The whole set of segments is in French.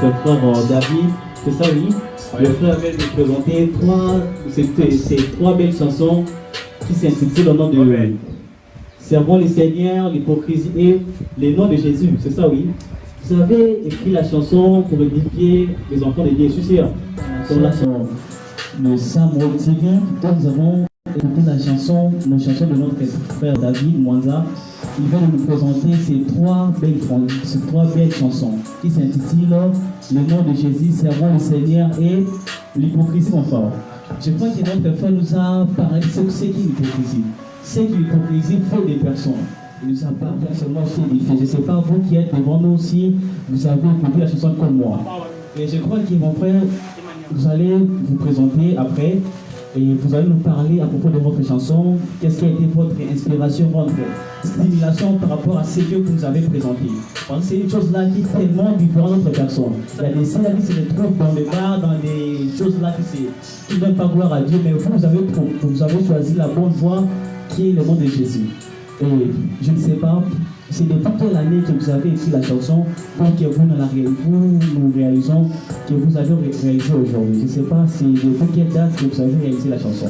notre frère David, c'est ça oui. Le frère vient de présenter ces trois belles chansons qui s'intitulent au nom de Servons le Seigneur, l'hypocrisie et les noms de Jésus, c'est ça oui. Vous avez écrit la chanson pour édifier les enfants de Dieu, je suis sûr. Sur la chanson de Sam Rotigan, nous avons écouté la chanson, nos chansons de notre frère David Mwanza. Il va nous présenter ces trois belles chansons qui s'intitulent Le nom de Jésus, Servons le Seigneur et l'hypocrisie mon frère. Je crois que notre frère nous a parlé de ce qu'est l'hypocrisie. C'est que l'hypocrisie fait des personnes. Il nous a parlé seulement aussi des faits. Je ne sais pas, vous qui êtes devant nous aussi, vous avez écouté la chanson comme moi. Et je crois que mon frère, vous allez vous présenter après et vous allez nous parler à propos de votre chanson. Qu'est-ce qui a été votre inspiration, votre stimulation par rapport à ce que vous nous avez présenté. Parce que c'est une chose là qui est tellement différente d'autres personnes. Il y a des scènes qui se retrouvent dans les bars, dans des choses là qui ne donnent pas gloire à Dieu, mais vous avez choisi la bonne voie qui est le nom de Jésus. Et je ne sais pas, c'est depuis quelle année que vous avez écrit la chanson pour que nous réalisons que vous avez réalisé aujourd'hui. Je ne sais pas, c'est depuis quelle date que vous avez réalisé la chanson.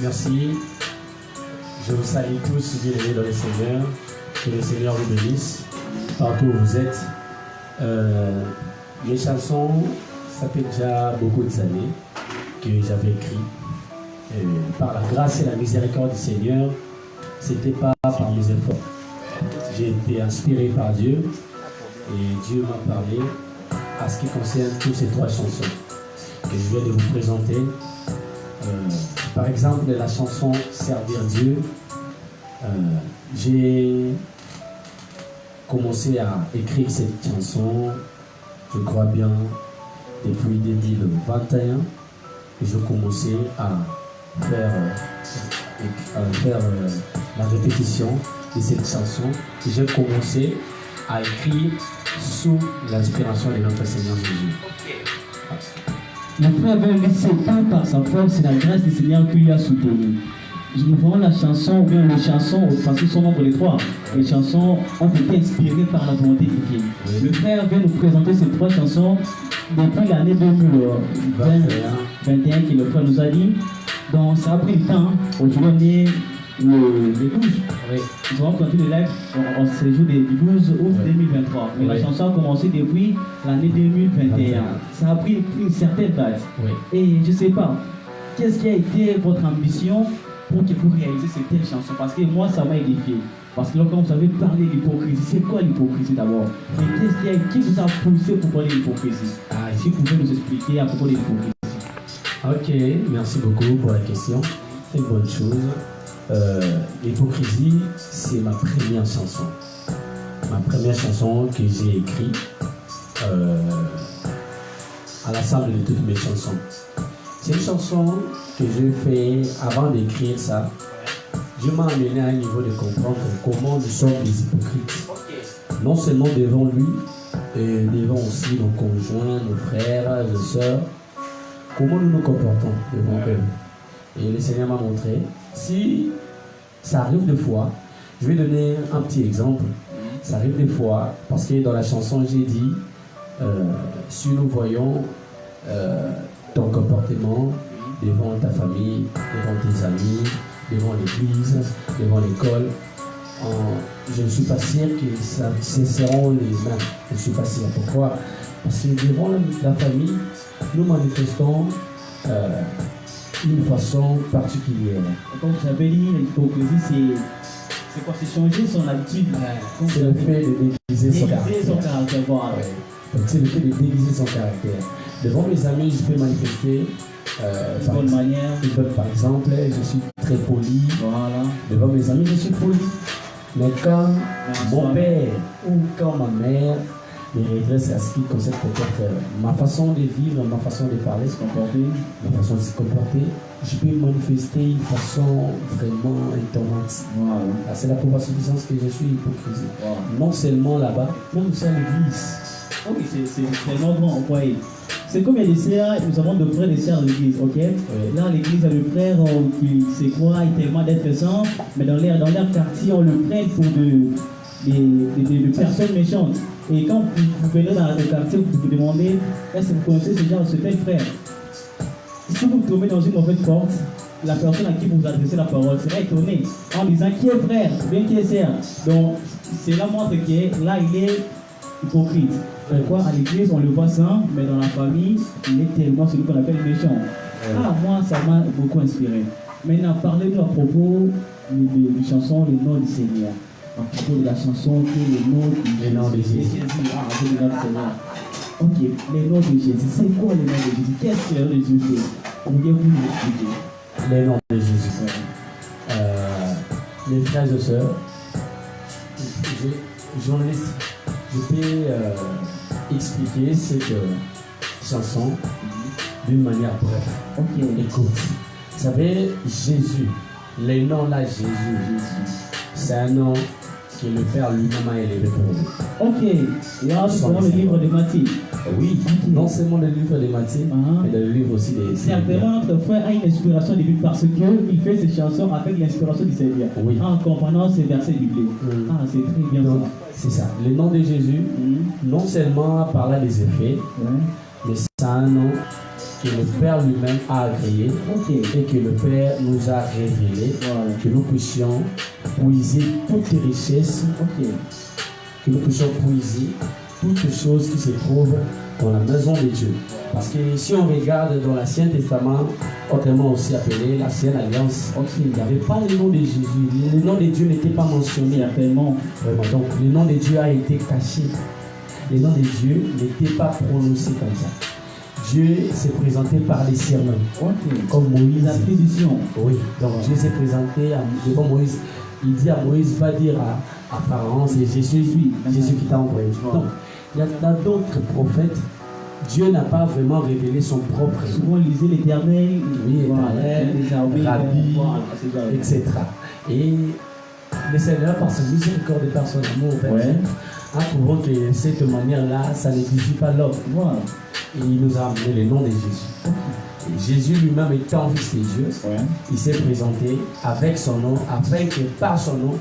Merci. Je vous salue tous, bien-aimés dans le Seigneur. Que le Seigneur vous bénisse partout où vous êtes. Les chansons, ça fait déjà beaucoup d'années que j'avais écrit. Par la grâce et la miséricorde du Seigneur, c'était pas par mes efforts. J'ai été inspiré par Dieu et Dieu m'a parlé à ce qui concerne toutes ces trois chansons que je viens de vous présenter. Par exemple, la chanson Servir Dieu, j'ai commencé à écrire cette chanson, je crois bien, depuis 2021. Je commençais à faire la répétition de cette chanson. J'ai commencé à écrire sous l'inspiration de notre Seigneur Jésus. Mon frère avait laissé pas par sa force, c'est la grâce du Seigneur qui lui a soutenu. Nous voyons la chanson, ou bien les chansons, parce qu'ils sont nombre les trois. Les chansons ont été inspirées par la volonté divine. Oui. Le frère vient nous présenter ces trois chansons depuis l'année 2021 que le frère nous a dit. Donc ça a pris le temps. Aujourd'hui on est le 12. Oui. Nous avons continué le live en ce jour du 12 août 2023. Mais la chanson a commencé depuis l'année 2021. Ça a pris une certaine date. Oui. Et je ne sais pas, qu'est-ce qui a été votre ambition pour que vous réalisez cette telle chanson? Parce que moi, ça m'a édifié. Parce que quand vous avez parlé d'hypocrisie, c'est quoi l'hypocrisie d'abord? Et qu'est-ce qui vous a poussé pour parler d'hypocrisie? Si vous pouvez nous expliquer à propos de l'hypocrisie. Ok, merci beaucoup pour la question. C'est une bonne chose. L'hypocrisie, c'est ma première chanson. Ma première chanson que j'ai écrite à l'ensemble de toutes mes chansons. C'est une chanson que j'ai fait avant d'écrire ça. Dieu m'a amené à un niveau de comprendre comment nous sommes des hypocrites. Non seulement devant lui, et devant aussi nos conjoints, nos frères, nos sœurs. Comment nous nous comportons devant eux. Et le Seigneur m'a montré. Si ça arrive des fois, je vais donner un petit exemple. Ça arrive des fois, parce que dans la chanson j'ai dit, si nous voyons ton comportement devant ta famille, devant tes amis, devant l'église, devant l'école, je ne suis pas sûr que ce seront les mêmes. Je ne suis pas sûr. Pourquoi? Parce que devant la famille, nous manifestons une façon particulière. Comme vous avez dit, l'hypocrisie, c'est quoi? C'est changer son habitude. C'est le fait de déguiser son caractère. Voilà. Donc c'est le fait de déguiser son caractère. Devant mes amis, je peux manifester de bonne manière. Par exemple, je suis très poli. Voilà. Devant mes amis, je suis poli. Mais quand mon père ou quand ma mère me redresse à ce qui concerne peut-être ma façon de vivre, ma façon de parler, ma façon de se comporter, je peux manifester une façon vraiment étonnante. Voilà. C'est la preuve suffisance que je suis hypocrisie. Voilà. Non seulement là-bas, même aussi à l'église. Oui, c'est vraiment grand, voyez. C'est comme il y a des sœurs, nous avons deux frères et des sœurs à l'église, ok? Oui. Là, à l'église, il y a le frère qui, c'est quoi, il est tellement d'être saint, mais dans leur quartier, on le prête de personnes méchantes. Et quand vous venez dans le quartier, vous vous demandez, est-ce que vous connaissez ce tel frère? Si vous tombez dans une mauvaise porte, la personne à qui vous adressez la parole sera étonnée en disant qui est frère ou bien qui est sœur. Donc cela montre que là il est hypocrite. Pourquoi à l'église on le voit saint, mais dans la famille il est tellement celui qu'on appelle méchant. Ah, moi ça m'a beaucoup inspiré. Maintenant parlez-nous à propos de chanson Le nom du Seigneur. À propos de la chanson Le nom de Jésus. Ah, je regarde le Seigneur. Ok, le nom de Jésus, c'est quoi le nom de Jésus? Qu'est-ce que le nom de Jésus fait? Pourriez-vous nous expliquer? Le nom de Jésus. Mes frères et sœurs, journaliste, je peux expliquer cette chanson d'une manière brève. Ok. Écoute, vous savez, Jésus, le nom là, Jésus, c'est un nom que le Père lui-même a élevé pour nous. Ok, et là, nous prenons le livre de Matthieu. Oui, non seulement le livre de Matthieu, mais le livre aussi des... Certainement, notre frère a une inspiration divine parce qu'il fait ses chansons avec l'inspiration du Seigneur. Oui. En comprenant ces versets bibliques. Ah, c'est très bien. Donc, c'est ça. Le nom de Jésus, non seulement par là des effets, mais c'est un nom que le Père lui-même a agréé et que le Père nous a révélé, que nous puissions puiser toutes les richesses, que nous puissions puiser toutes les choses qui se trouvent dans la maison de Dieu. Parce que si on regarde dans l'Ancien Testament, autrement aussi appelé l'Ancienne Alliance, il n'y avait pas le nom de Jésus. Le nom de Dieu n'était pas mentionné appellement. Donc le nom de Dieu a été caché. Le nom de Dieu n'était pas prononcé comme ça. Dieu s'est présenté par les serments, comme Moïse. La prédiction. Oui, donc Dieu s'est présenté devant Moïse. Il dit à Moïse, va dire à Pharaon, c'est Jésus qui t'a envoyé. Donc, il y a d'autres prophètes, Dieu n'a pas vraiment révélé son propre. Souvent, lisez l'Éternel, Rabbi, etc. Et le Seigneur, par sa miséricorde et par son amour, a prouvé que de cette manière-là, ça ne divise pas l'homme. Et il nous a amené le nom de Jésus. Et Jésus lui-même étant fils de Dieu, il s'est présenté avec son nom, afin que par son nom,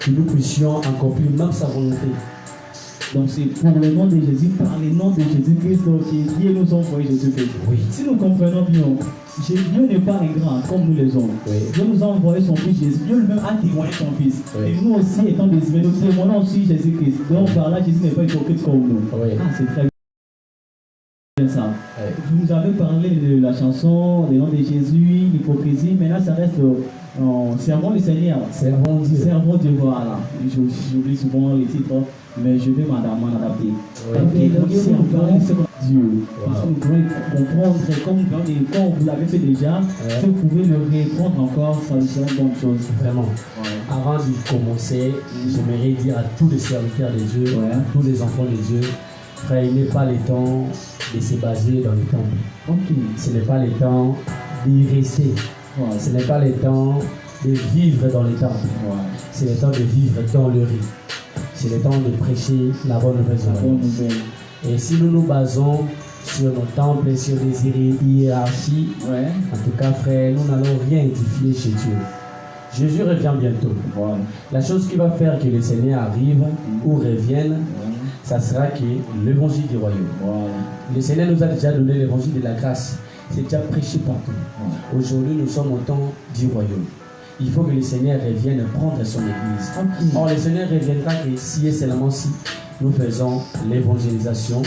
que nous puissions accomplir même sa volonté. Donc c'est pour le nom de Jésus, par le nom de Jésus-Christ que Dieu nous a envoyé Jésus-Christ. Si nous comprenons bien, Dieu n'est pas ingrat comme nous les hommes. Dieu nous a envoyé son fils Jésus. Dieu lui-même a témoigné son fils. Et nous aussi, étant désignés, nous témoignons aussi Jésus-Christ. Donc par là, Jésus n'est pas hypocrite comme nous. Ah, c'est très bien ça. Vous nous avez parlé de la chanson, le nom de Jésus, l'hypocrisie. Maintenant, ça reste servons le Seigneur. Servons Dieu, voilà. J'oublie souvent les titres, mais je vais m'en adapter. Servons Dieu. Parce que nous voulons comprendre, comme quand vous l'avez fait déjà, si vous pouvez le répondre encore, ça sera une bonne chose. Vraiment. Avant de commencer, j'aimerais dire à tous les serviteurs de Dieu, à tous les enfants de Dieu, frère, il n'est pas le temps de se baser dans le temple. Ce n'est pas le temps d'y rester. Ce n'est pas le temps de vivre dans le temple. C'est le temps de vivre dans le riz. C'est le temps de prêcher la bonne nouvelle. Et si nous nous basons sur nos temples, sur des hiérarchies, en tout cas, frère, nous n'allons rien édifier chez Dieu. Jésus revient bientôt. La chose qui va faire que le Seigneur arrive ou revienne, ça sera que l'évangile du royaume. Le Seigneur nous a déjà donné l'évangile de la grâce. C'est déjà prêché partout. Aujourd'hui, nous sommes au temps du royaume. Il faut que le Seigneur revienne prendre son église. Or, le Seigneur reviendra que si et seulement si nous faisons l'évangélisation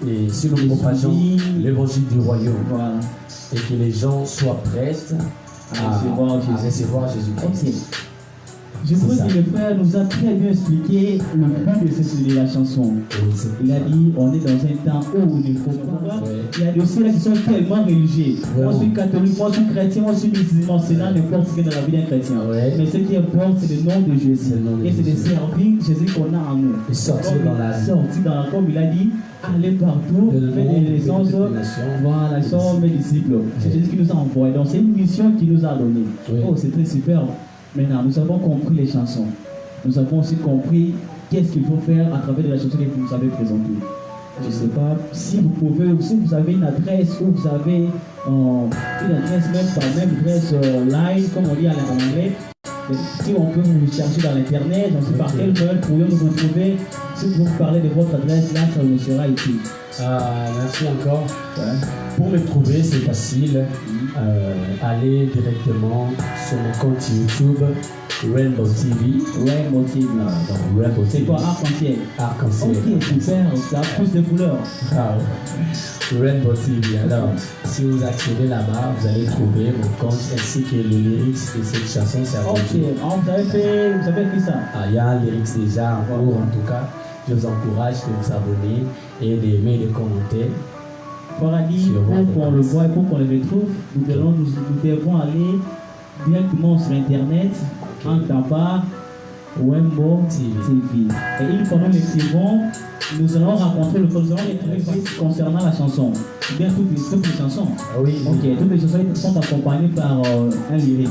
et si nous propageons l'évangile du royaume et que les gens soient prêts à recevoir Jésus-Christ. Je crois que le frère nous a très bien expliqué le but de la chanson. Il a dit, on est dans un temps où il faut croire. Il y a des ceux qui sont tellement religieux. Moi je suis catholique, moi je suis chrétien, moi je suis musulman. Cela n'importe ce qui est dans la vie d'un chrétien. Mais ce qui importe, c'est le nom de Jésus. Et c'est de servir Jésus qu'on a en nous. Et sortir dans la vie. Comme il a dit, aller partout, faire des naissances. Voilà, sont mes disciples. C'est Jésus qui nous a envoyés. Donc c'est une mission qu'il nous a donnée. Oh, c'est très super. Maintenant, nous avons compris les chansons. Nous avons aussi compris qu'est-ce qu'il faut faire à travers la chanson que vous nous avez présentée. Je ne sais pas si vous pouvez, si vous avez une adresse ou vous avez une adresse même par même adresse line, comme on dit en anglais, Si on peut vous chercher dans l'internet, je ne sais pas quel moyen pourrions-nous vous trouver. Si vous parlez de votre adresse, là, ça nous sera utile. Merci encore. Pour me trouver, c'est facile. Allez directement sur mon compte YouTube Rainbow TV. Rainbow TV. Donc Rainbow TV. C'est quoi, arc-en-ciel? Arc-en-ciel. Ok, super, ça a plus de couleurs. Rainbow TV. Alors, si vous accédez là-bas, vous allez trouver mon compte ainsi que le lyrics de cette chanson. Ok, vous avez fait ça? Il y a un lyrics déjà en cours, en tout cas. Je vous encourage de vous abonner et d'aimer les commentaires. Paradis, pour qu'on le voit et pour qu'on le retrouve, nous devons aller directement sur Internet, en tapant Rainbow TV. Et une fois nous l'écrivons, nous allons rencontrer le faisant concernant la chanson. Bien toutes les chansons. Oui. Ok, toutes les chansons sont accompagnées par un lyrics.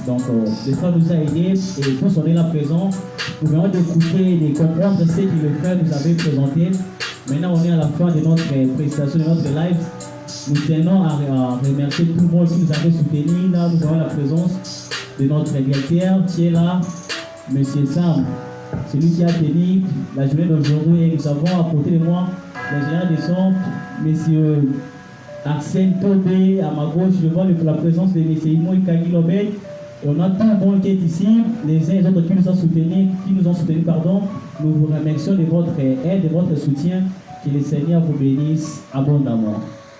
Donc, des fois nous a aidé et pour son là présent, nous venons d'écouter, de comprendre ce que le frère nous avait présenté. Maintenant, on est à la fin de notre prestation, de notre live. Nous tenons à remercier tout le monde qui nous avait soutenus. Là, nous avons la présence de notre directeur qui est là, M. Sam. C'est lui qui a tenu la journée d'aujourd'hui et nous avons à côté de moi l'ingénieur de son, M. Arsène Tobé. À ma gauche, je vois la présence de M. Imo Ikagilobel. Et on a tout le monde qui est ici, les uns et les autres qui nous ont soutenus, pardon. Nous vous remercions de votre aide, de votre soutien. Que le Seigneur vous bénisse abondamment.